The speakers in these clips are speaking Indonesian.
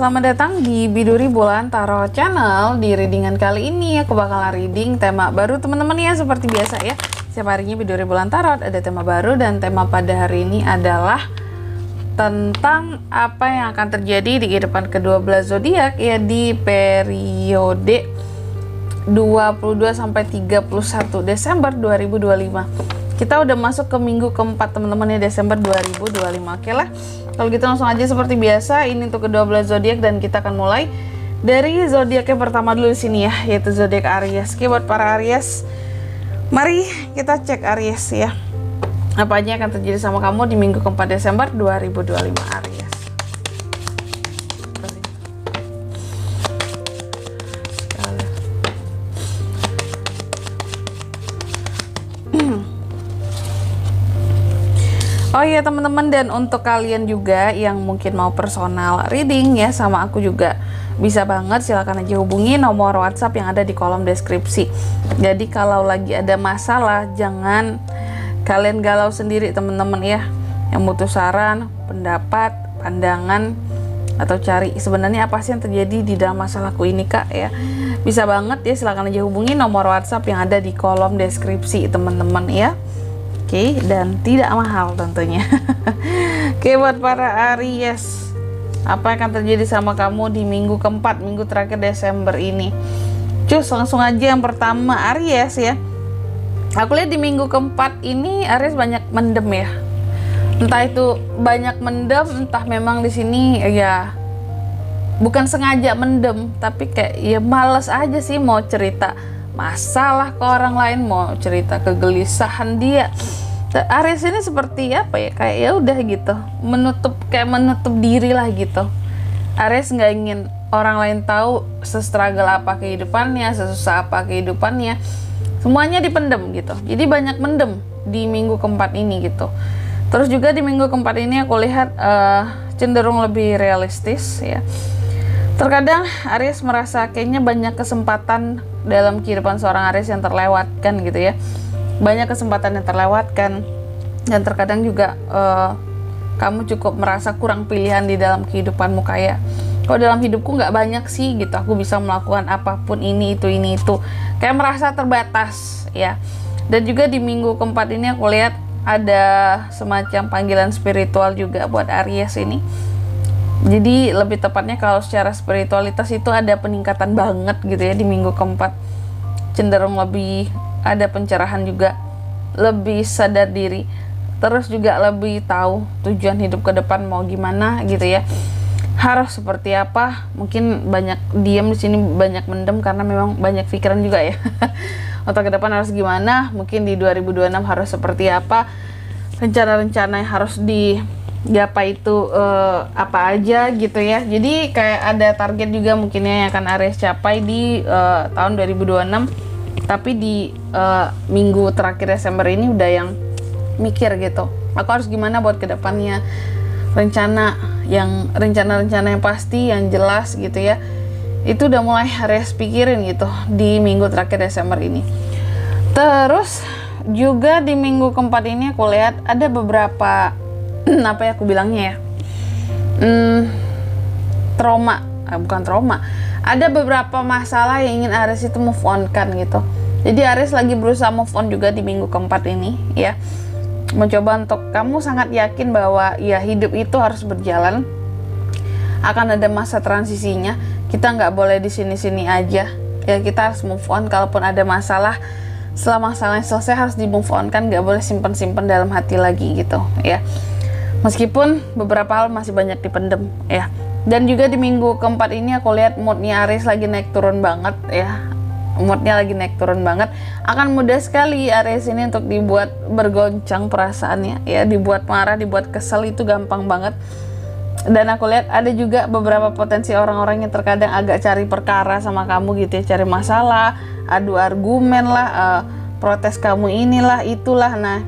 selamat datang di Biduri Bulan Tarot Channel. Di readingan kali ini aku bakal reading tema baru teman-teman ya, seperti biasa ya. Setiap harinya Biduri Bulan Tarot ada tema baru, dan tema pada hari ini adalah tentang apa yang akan terjadi di kehidupan ke-12 zodiak ya di periode 22 sampai 31 Desember 2025. Kita udah masuk ke minggu keempat teman-teman ya, Desember 2025. Oke lah, kalau gitu langsung aja seperti biasa, ini untuk ke-12 zodiak dan kita akan mulai dari zodiak yang pertama dulu di sini ya, yaitu zodiak Aries. Oke, buat para Aries, mari kita cek Aries ya. Apa aja yang akan terjadi sama kamu di minggu keempat Desember 2025 Aries. Oh iya teman-teman, dan untuk kalian juga yang mungkin mau personal reading ya sama aku juga bisa banget, silahkan aja hubungi nomor WhatsApp yang ada di kolom deskripsi. Jadi kalau lagi ada masalah, jangan kalian galau sendiri teman-teman ya. Yang butuh saran, pendapat, pandangan, atau cari sebenarnya apa sih yang terjadi di dalam masalahku ini kak ya, bisa banget ya, silahkan aja hubungi nomor WhatsApp yang ada di kolom deskripsi teman-teman ya. Oke, dan tidak mahal tentunya. Oke, buat para Aries, apa yang akan terjadi sama kamu di minggu keempat, minggu terakhir Desember ini? Cus, langsung aja yang pertama Aries ya. Aku lihat di minggu keempat ini Aries banyak mendem ya. Entah itu banyak mendem, entah memang di sini ya bukan sengaja mendem, tapi kayak ya males aja sih mau cerita masalah ke orang lain, mau cerita kegelisahan dia. Aries ini seperti apa ya, kayak ya udah gitu, menutup diri lah gitu. Aries nggak ingin orang lain tahu se-struggle apa kehidupannya, sesusah apa kehidupannya, semuanya dipendem gitu. Jadi banyak mendem di minggu keempat ini gitu. Terus juga di minggu keempat ini aku lihat cenderung lebih realistis ya. Terkadang Aries merasa kayaknya banyak kesempatan dalam kehidupan seorang Aries yang terlewatkan gitu ya. Banyak kesempatan yang terlewatkan, dan terkadang juga kamu cukup merasa kurang pilihan di dalam kehidupanmu, kayak kok dalam hidupku nggak banyak sih gitu, aku bisa melakukan apapun ini itu, kayak merasa terbatas ya. Dan juga di minggu keempat ini aku lihat ada semacam panggilan spiritual juga buat Aries ini. Jadi lebih tepatnya kalau secara spiritualitas itu ada peningkatan banget gitu ya di minggu keempat. Cenderung lebih ada pencerahan juga, lebih sadar diri, terus juga lebih tahu tujuan hidup ke depan mau gimana gitu ya. Harus seperti apa? Mungkin banyak diam di sini, banyak mendem karena memang banyak pikiran juga ya. Untuk ke depan harus gimana? Mungkin di 2026 harus seperti apa? Rencana-rencana yang harus digapai itu apa aja gitu ya. Jadi kayak ada target juga mungkinnya yang akan Aries capai di tahun 2026. Tapi di minggu terakhir Desember ini udah yang mikir gitu, aku harus gimana buat kedepannya, rencana-rencana yang pasti, yang jelas gitu ya. Itu udah mulai Aries pikirin gitu di minggu terakhir Desember ini. Terus juga di minggu keempat ini aku lihat ada beberapa apa ya aku bilangnya ya, bukan trauma, ada beberapa masalah yang ingin Aries itu move on kan gitu. Jadi Aries lagi berusaha move on juga di minggu keempat ini ya, mencoba untuk kamu sangat yakin bahwa ya hidup itu harus berjalan, akan ada masa transisinya, kita nggak boleh di sini-sini aja ya, kita harus move on. Kalaupun ada masalah, setelah masalahnya selesai harus di move on kan, nggak boleh simpen-simpen dalam hati lagi gitu ya, meskipun beberapa hal masih banyak dipendem ya. Dan juga di minggu keempat ini aku lihat moodnya Aries lagi naik turun banget ya. Moodnya lagi naik turun banget. Akan mudah sekali Aries ini untuk dibuat bergoncang perasaannya ya. Dibuat marah, dibuat kesel itu gampang banget. Dan aku lihat ada juga beberapa potensi orang-orang yang terkadang agak cari perkara sama kamu gitu ya. Cari masalah, adu argumen lah, protes kamu inilah, itulah. Nah,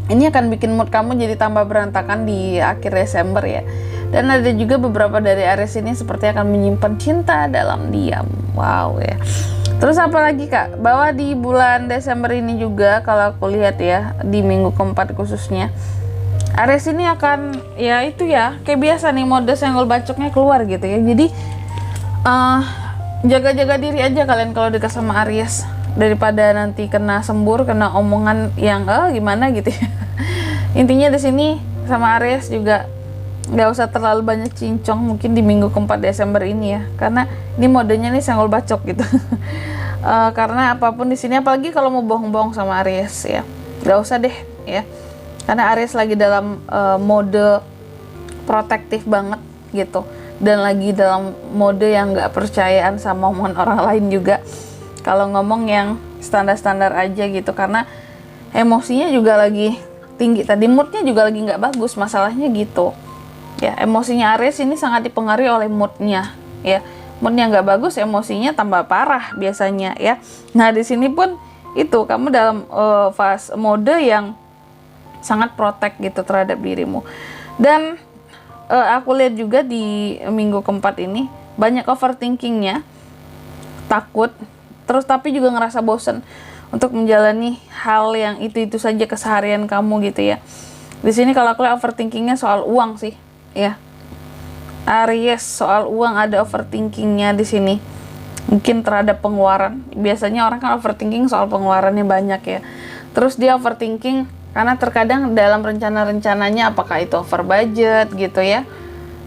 ini akan bikin mood kamu jadi tambah berantakan di akhir Desember ya. Dan ada juga beberapa dari Aries ini seperti akan menyimpan cinta dalam diam. Wow ya. Terus apa lagi kak? Bahwa di bulan Desember ini juga kalau aku lihat ya, di minggu keempat khususnya, Aries ini akan ya itu ya kayak biasa nih, mode senggol bacoknya keluar gitu ya. Jadi jaga-jaga diri aja kalian kalau dekat sama Aries, daripada nanti kena sembur, kena omongan yang gimana gitu ya. Intinya di sini sama Aries juga nggak usah terlalu banyak cincong mungkin di minggu keempat Desember ini ya, karena ini modenya nih senggol bacok gitu. Karena apapun di sini, apalagi kalau mau bohong-bohong sama Aries ya, nggak usah deh ya, karena Aries lagi dalam mode protektif banget gitu, dan lagi dalam mode yang nggak percayaan sama omongan orang lain juga. Kalau ngomong yang standar-standar aja gitu, karena emosinya juga lagi tinggi tadi, moodnya juga lagi nggak bagus, masalahnya gitu ya. Emosinya Aries ini sangat dipengaruhi oleh moodnya ya. Moodnya nggak bagus, emosinya tambah parah biasanya ya. Nah di sini pun itu kamu dalam fase mode yang sangat protek gitu terhadap dirimu. Dan aku lihat juga di minggu keempat ini banyak overthinkingnya, takut, terus tapi juga ngerasa bosen untuk menjalani hal yang itu saja keseharian kamu gitu ya. Di sini kalau aku lihat overthinkingnya soal uang sih ya. Aries soal uang ada overthinkingnya di sini, mungkin terhadap pengeluaran. Biasanya orang kan overthinking soal pengeluarannya banyak ya. Terus dia overthinking karena terkadang dalam rencana-rencananya apakah itu over budget gitu ya,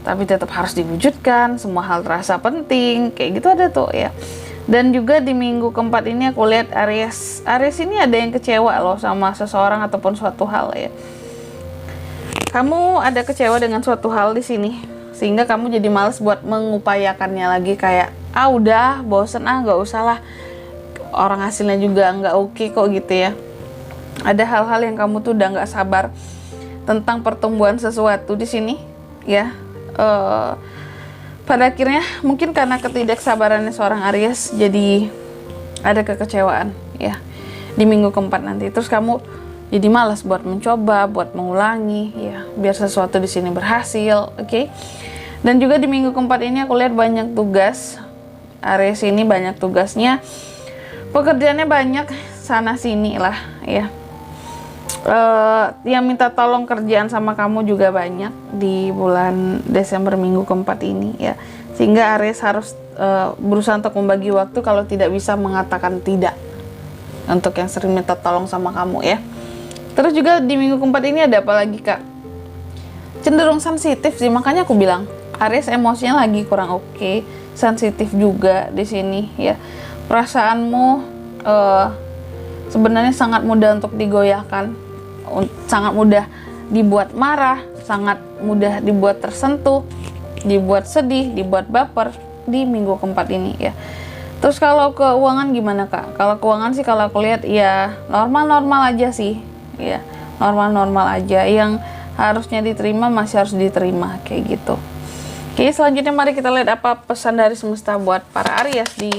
tapi tetap harus diwujudkan, semua hal terasa penting, kayak gitu ada tuh ya. Dan juga di minggu keempat ini aku lihat Aries ini ada yang kecewa loh sama seseorang ataupun suatu hal ya. Kamu ada kecewa dengan suatu hal di sini, sehingga kamu jadi males buat mengupayakannya lagi, kayak udah bosen nggak usah lah, orang hasilnya juga nggak oke kok gitu ya. Ada hal-hal yang kamu tuh udah nggak sabar tentang pertumbuhan sesuatu di sini ya. Pada akhirnya mungkin karena ketidaksabarannya seorang Aries, jadi ada kekecewaan ya di minggu keempat nanti. Terus kamu jadi malas buat mencoba, buat mengulangi ya, biar sesuatu di sini berhasil, oke? Dan juga di minggu keempat ini aku lihat banyak tugas. Aries ini banyak tugasnya, pekerjaannya banyak sana sini lah ya. Yang minta tolong kerjaan sama kamu juga banyak di bulan Desember minggu keempat ini ya, sehingga Aries harus berusaha untuk membagi waktu, kalau tidak bisa mengatakan tidak untuk yang sering minta tolong sama kamu ya. Terus juga di minggu keempat ini ada apa lagi kak? Cenderung sensitif sih, makanya aku bilang Aries emosinya lagi kurang oke, sensitif juga di sini ya. Perasaanmu sebenarnya sangat mudah untuk digoyahkan, sangat mudah dibuat marah, sangat mudah dibuat tersentuh, dibuat sedih, dibuat baper di minggu keempat ini ya. Terus kalau keuangan gimana kak? Kalau keuangan sih kalau aku lihat ya normal-normal aja sih ya, normal-normal aja, yang harusnya diterima masih harus diterima kayak gitu. Oke, selanjutnya mari kita lihat apa pesan dari semesta buat para Aries di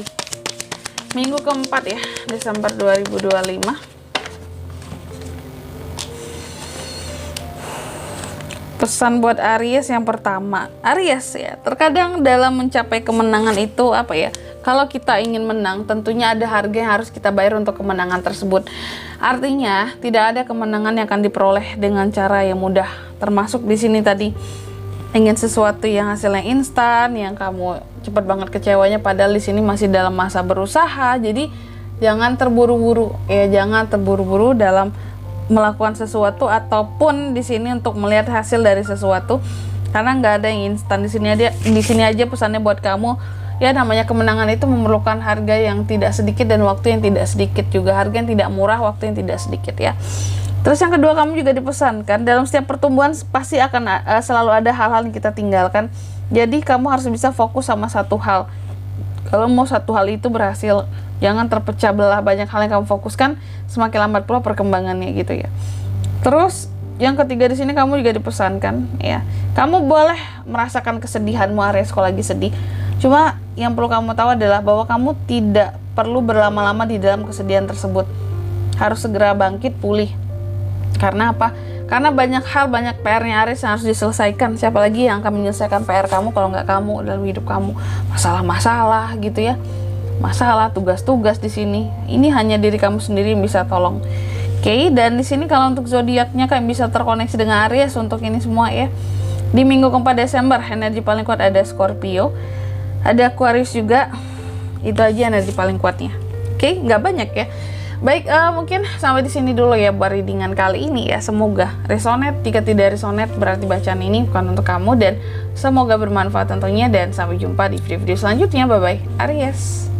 minggu keempat ya, Desember 2025. Pesan buat Aries yang pertama, Aries ya, terkadang dalam mencapai kemenangan itu apa ya, kalau kita ingin menang tentunya ada harga yang harus kita bayar untuk kemenangan tersebut. Artinya tidak ada kemenangan yang akan diperoleh dengan cara yang mudah, termasuk di sini tadi ingin sesuatu yang hasilnya instan, yang kamu cepat banget kecewanya, padahal di sini masih dalam masa berusaha. Jadi jangan terburu-buru ya, jangan terburu-buru dalam melakukan sesuatu ataupun di sini untuk melihat hasil dari sesuatu, karena nggak ada yang instan di sini aja pesannya buat kamu ya. Namanya kemenangan itu memerlukan harga yang tidak sedikit dan waktu yang tidak sedikit juga, harga yang tidak murah, waktu yang tidak sedikit ya. Terus yang kedua, kamu juga dipesankan dalam setiap pertumbuhan pasti akan selalu ada hal-hal yang kita tinggalkan. Jadi kamu harus bisa fokus sama satu hal. Kalau mau satu hal itu berhasil, jangan terpecah belah banyak hal yang kamu fokuskan, semakin lambat pula perkembangannya gitu ya. Terus yang ketiga di sini kamu juga dipesankan ya, kamu boleh merasakan kesedihanmu Aries kalau lagi sedih. Cuma yang perlu kamu tahu adalah bahwa kamu tidak perlu berlama-lama di dalam kesedihan tersebut. Harus segera bangkit pulih. Karena apa? Karena banyak hal, banyak PR-nya Aries yang harus diselesaikan. Siapa lagi yang akan menyelesaikan PR kamu kalau nggak kamu dalam hidup kamu? Masalah-masalah gitu ya. Masalah, tugas-tugas di sini. Ini hanya diri kamu sendiri yang bisa tolong. Oke, dan di sini kalau untuk zodiaknya kalian bisa terkoneksi dengan Aries untuk ini semua ya. Di minggu keempat Desember, energi paling kuat ada Scorpio, ada Aquarius juga. Itu aja energi paling kuatnya. Oke, nggak banyak ya. Baik, mungkin sampai di sini dulu ya buat readingan kali ini ya. Semoga resonate. Jika tidak resonate, berarti bacaan ini bukan untuk kamu, dan semoga bermanfaat tentunya. Dan sampai jumpa di video-video selanjutnya. Bye bye, Aries.